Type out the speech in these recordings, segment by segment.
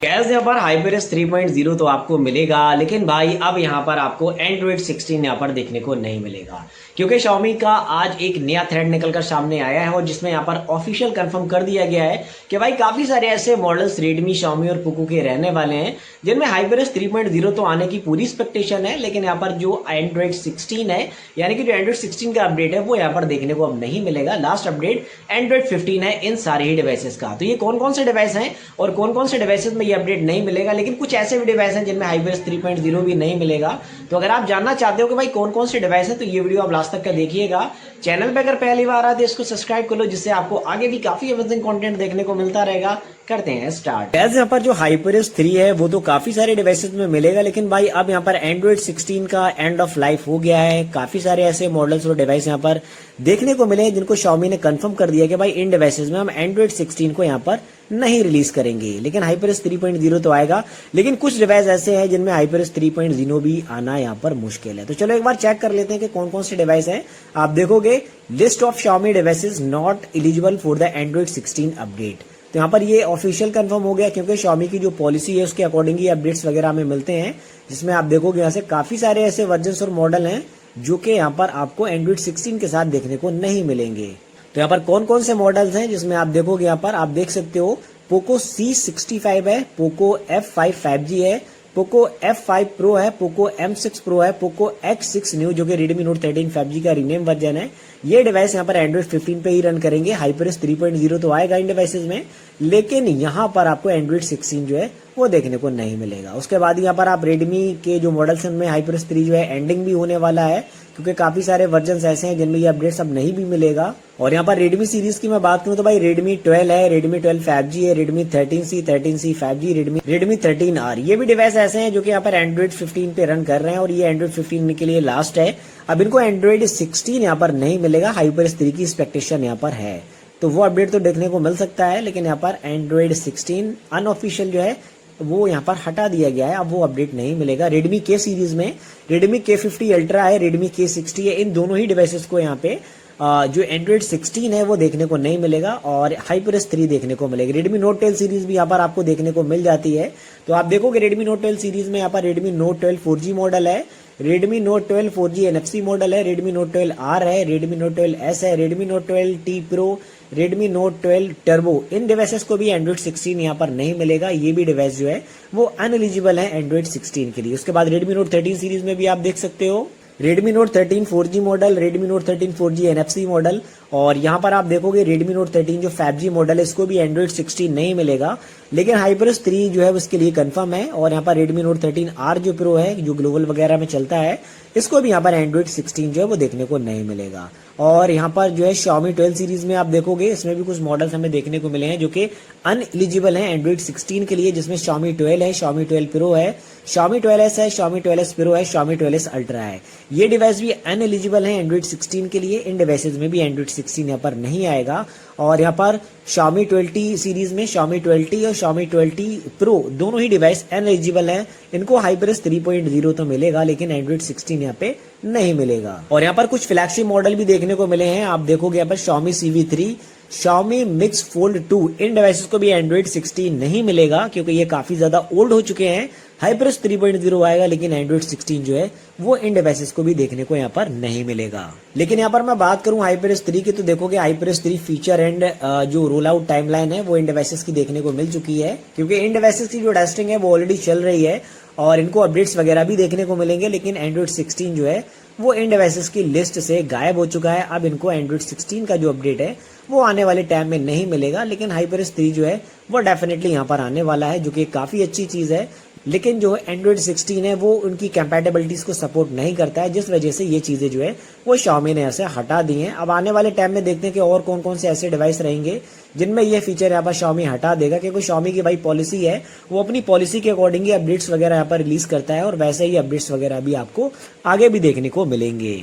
Gas यहाँ पर HyperX 3.0 तो आपको मिलेगा, लेकिन भाई अब यहाँ पर आपको Android 16 यहाँ पर देखने को नहीं मिलेगा, क्योंकि Xiaomi का आज एक नया थ्रेड निकल कर सामने आया है और जिसमें यहाँ पर ऑफिशियल कंफर्म कर दिया गया है कि भाई काफ़ी सारे ऐसे मॉडल्स Redmi, Xiaomi और Poco के रहने वाले हैं जिनमें HyperX 3.0 तो आने की पूरी एक्सपेक्टेशन है, लेकिन यहाँ पर जो Android 16 है, यानी कि जो Android 16 का अपडेट है वो यहाँ पर देखने को अब नहीं मिलेगा। लास्ट अपडेट Android 15 है इन सारे ही डिवाइसेस का। तो ये कौन कौन से डिवाइस हैं और कौन कौन से डिवाइसेस में ये अपडेट नहीं मिलेगा, लेकिन कुछ ऐसे भी डिवाइस हैं जिनमें HyperX 3.0 भी नहीं मिलेगा। तो अगर आप जानना चाहते हो कि भाई कौन कौन से डिवाइस है तो ये वीडियो आप लास्ट तक का देखिएगा। चैनल पे अगर पहली बार आते इसको सब्सक्राइब कर लो, जिससे आपको आगे भी काफी अमेजिंग कंटेंट देखने को मिलता रहेगा। करते हैं स्टार्ट। गैस यहाँ पर जो HyperX 3 है वो तो काफी सारे डिवाइसेस में मिलेगा, लेकिन भाई अब यहाँ पर Android 16 का एंड ऑफ लाइफ हो गया है। काफी सारे ऐसे मॉडल्स और डिवाइस यहाँ पर देखने को मिले हैं जिनको Xiaomi ने कंफर्म कर दिया कि भाई इन डिवाइसेस में हम Android 16 को यहाँ पर नहीं रिलीज करेंगे, लेकिन HyperX 3.0 तो आएगा। लेकिन कुछ डिवाइस ऐसे हैं जिनमें HyperX 3.0 भी आना यहाँ पर मुश्किल है। तो चलो एक बार चेक कर लेते हैं कि कौन कौन से डिवाइस हैं। आप देखोगे list of Xiaomi devices not eligible for the Android 16 update. तो यहाँ पर ये ऑफिशियल कंफर्म हो गया, क्योंकि Xiaomi की जो पॉलिसी है उसके अकॉर्डिंग ये अपडेट्स वगैरह हमें मिलते हैं, जिसमें आप देखोगे यहाँ से काफी सारे ऐसे वर्जन्स और मॉडल हैं जो कि यहाँ पर आपको Android 16 के साथ देखने को नहीं मिलेंगे। तो यहाँ पर कौन कौन से मॉडल्स हैं जिसमें आप देखोगे, यहाँ पर आप देख सकते हो Poco C65 है, Poco F5 5G है, Poco F5 Pro है, Poco M6 Pro है, Poco X6 New जो कि Redmi Note 13 5G का रीनेम वर्जन है। ये डिवाइस यहाँ पर Android 15 पे ही रन करेंगे। HyperX 3.0 तो आएगा इन डिवाइसेस में, लेकिन यहाँ पर आपको Android 16 जो है वो देखने को नहीं मिलेगा। उसके बाद यहाँ पर आप Redmi के जो मॉडल्स हैं उनमें HyperX 3 जो है एंडिंग भी होने वाला है, क्योंकि काफी सारे वर्जन ऐसे हैं जिनमें ये अपडेट्स अब नहीं भी मिलेगा। और यहाँ पर Redmi सीरीज की मैं बात करूँ तो भाई Redmi 12 है, Redmi 12 5G है, Redmi 13C 13C 5G, Redmi 13R, ये भी डिवाइस ऐसे हैं जो कि यहाँ पर Android 15 पे रन कर रहे हैं और ये Android 15 के लिए लास्ट है। अब इनको Android 16 यहाँ पर नहीं मिलेगा। HyperX 3 की एक्सपेक्टेशन यहाँ पर है, तो वो अपडेट तो देखने को मिल सकता है, लेकिन यहाँ पर Android 16 अनऑफिशियल जो है वो यहाँ पर हटा दिया गया है। अब वो अपडेट नहीं मिलेगा। Redmi K सीरीज में Redmi K50 Ultra है, Redmi K60 है, इन दोनों ही डिवाइसेस को यहाँ पे जो Android 16 है वो देखने को नहीं मिलेगा और HyperX 3 देखने को मिलेगा। Redmi Note 12 सीरीज भी यहाँ पर आपको देखने को मिल जाती है। तो आप देखोगे Redmi Note 12 सीरीज में यहाँ पर Redmi Note 12 4G मॉडल है, Redmi Note 12 4G NFC model है, Redmi Note 12R है, Redmi Note 12S है, Redmi Note 12T Pro, Redmi Note 12 Turbo, इन डिवाइसेस को भी Android 16 यहाँ पर नहीं मिलेगा। ये भी डिवाइस जो है वो अनएलिजिबल है Android 16 के लिए। उसके बाद Redmi Note 13 सीरीज में भी आप देख सकते हो Redmi Note 13 4G model, Redmi Note 13 4G NFC model, और यहाँ पर आप देखोगे Redmi Note 13 जो 5G मॉडल है इसको भी Android 16 नहीं मिलेगा, लेकिन HyperX 3 जो है उसके लिए कंफर्म है। और यहाँ पर Redmi Note 13R जो प्रो है, जो ग्लोबल वगैरह में चलता है, इसको भी यहाँ पर Android 16 जो है वो देखने को नहीं मिलेगा। और यहाँ पर जो है Xiaomi 12 सीरीज में आप देखोगे इसमें भी कुछ मॉडल्स हमें देखने को मिले हैं जो कि अनएलिजिबल हैं Android 16 के लिए, जिसमें Xiaomi 12 है, Xiaomi 12 Pro है, Xiaomi 12S है, Xiaomi 12S Pro है, Xiaomi 12S Ultra है। ये डिवाइस भी अनएलिजिबल है Android 16 के लिए। इन डिवाइसेस में भी Android 16 यहाँ पर नहीं आएगा। और यहाँ पर Xiaomi 12T सीरीज में Xiaomi 12T और Xiaomi 12T Pro दोनों ही डिवाइस अनएलिजिबल हैं। इनको HyperX 3.0 तो मिलेगा, लेकिन Android 16 यहाँ पे नहीं मिलेगा। और यहाँ पर कुछ फ्लैगशिप मॉडल भी देखने को मिले हैं। आप देखोगे यहाँ पर Xiaomi CV3, Xiaomi Mix Fold 2, इन डिवाइसेस को भी Android 16 नहीं मिलेगा, क्योंकि ये काफी ज्यादा ओल्ड हो चुके हैं। HyperX 3.0 आएगा, लेकिन Android 16 जो है वो इन डिवाइसेस को भी देखने को यहाँ पर नहीं मिलेगा। लेकिन यहाँ पर मैं बात करूँ HyperX 3 की, तो देखोगे HyperX 3 फीचर एंड जो रोल आउट टाइमलाइन है वो इन डिवाइसेस की देखने को मिल चुकी है, क्योंकि इन डिवाइसेस की जो टेस्टिंग है वो ऑलरेडी चल रही है और इनको अपडेट्स वगैरह भी देखने को मिलेंगे। लेकिन Android 16 जो है वो इन डिवाइसेस की लिस्ट से गायब हो चुका है। अब इनको Android 16 का जो अपडेट है वो आने वाले टाइम में नहीं मिलेगा, लेकिन HyperX 3 जो है वो डेफिनेटली यहाँ पर आने वाला है, जो कि काफी अच्छी चीज है। लेकिन जो Android 16 है वो उनकी कंपैटिबिलिटीज को सपोर्ट नहीं करता है, जिस वजह से ये चीजें जो है वो Xiaomi ने ऐसे हटा दी हैं। अब आने वाले टाइम में देखते हैं कि और कौन कौन से ऐसे डिवाइस रहेंगे जिनमें ये फीचर यहाँ पर Xiaomi हटा देगा, क्योंकि Xiaomi की भाई पॉलिसी है, वो अपनी पॉलिसी के अकॉर्डिंग ही अपडेट्स वगैरह यहाँ पर रिलीज करता है और वैसे ही अपडेट्स वगैरह भी आपको आगे भी देखने को मिलेंगे।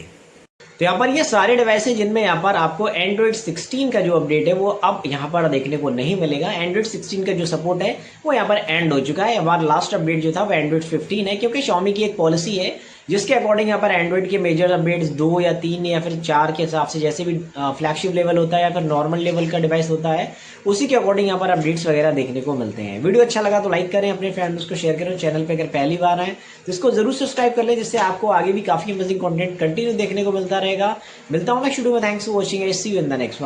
तो यहाँ पर ये सारे डिवाइस हैं जिनमें यहाँ पर आपको Android 16 का जो अपडेट है वो अब यहाँ पर देखने को नहीं मिलेगा। Android 16 का जो सपोर्ट है वो यहाँ पर एंड हो चुका है। हमारा लास्ट अपडेट जो था वो Android 15 है, क्योंकि Xiaomi की एक पॉलिसी है जिसके अकॉर्डिंग यहाँ पर एंड्रॉइड के मेजर अपडेट्स 2 या 3 या फिर 4 के हिसाब से, जैसे भी फ्लैगशिप लेवल होता है या फिर नॉर्मल लेवल का डिवाइस होता है, उसी के अकॉर्डिंग यहाँ पर अपडेट्स वगैरह देखने को मिलते हैं। वीडियो अच्छा लगा तो लाइक करें, अपने फ्रेंड्स को शेयर करें, चैनल पे अगर पहली बार आए तो इसको जरूर सब्सक्राइब कर लें, जिससे आपको आगे भी काफी अमेजिंग कंटेंट कंटिन्यू देखने को मिलता रहेगा। मिलता हूँ नेक्स्ट वीडियो में। Thanks for watching, see you in the next one.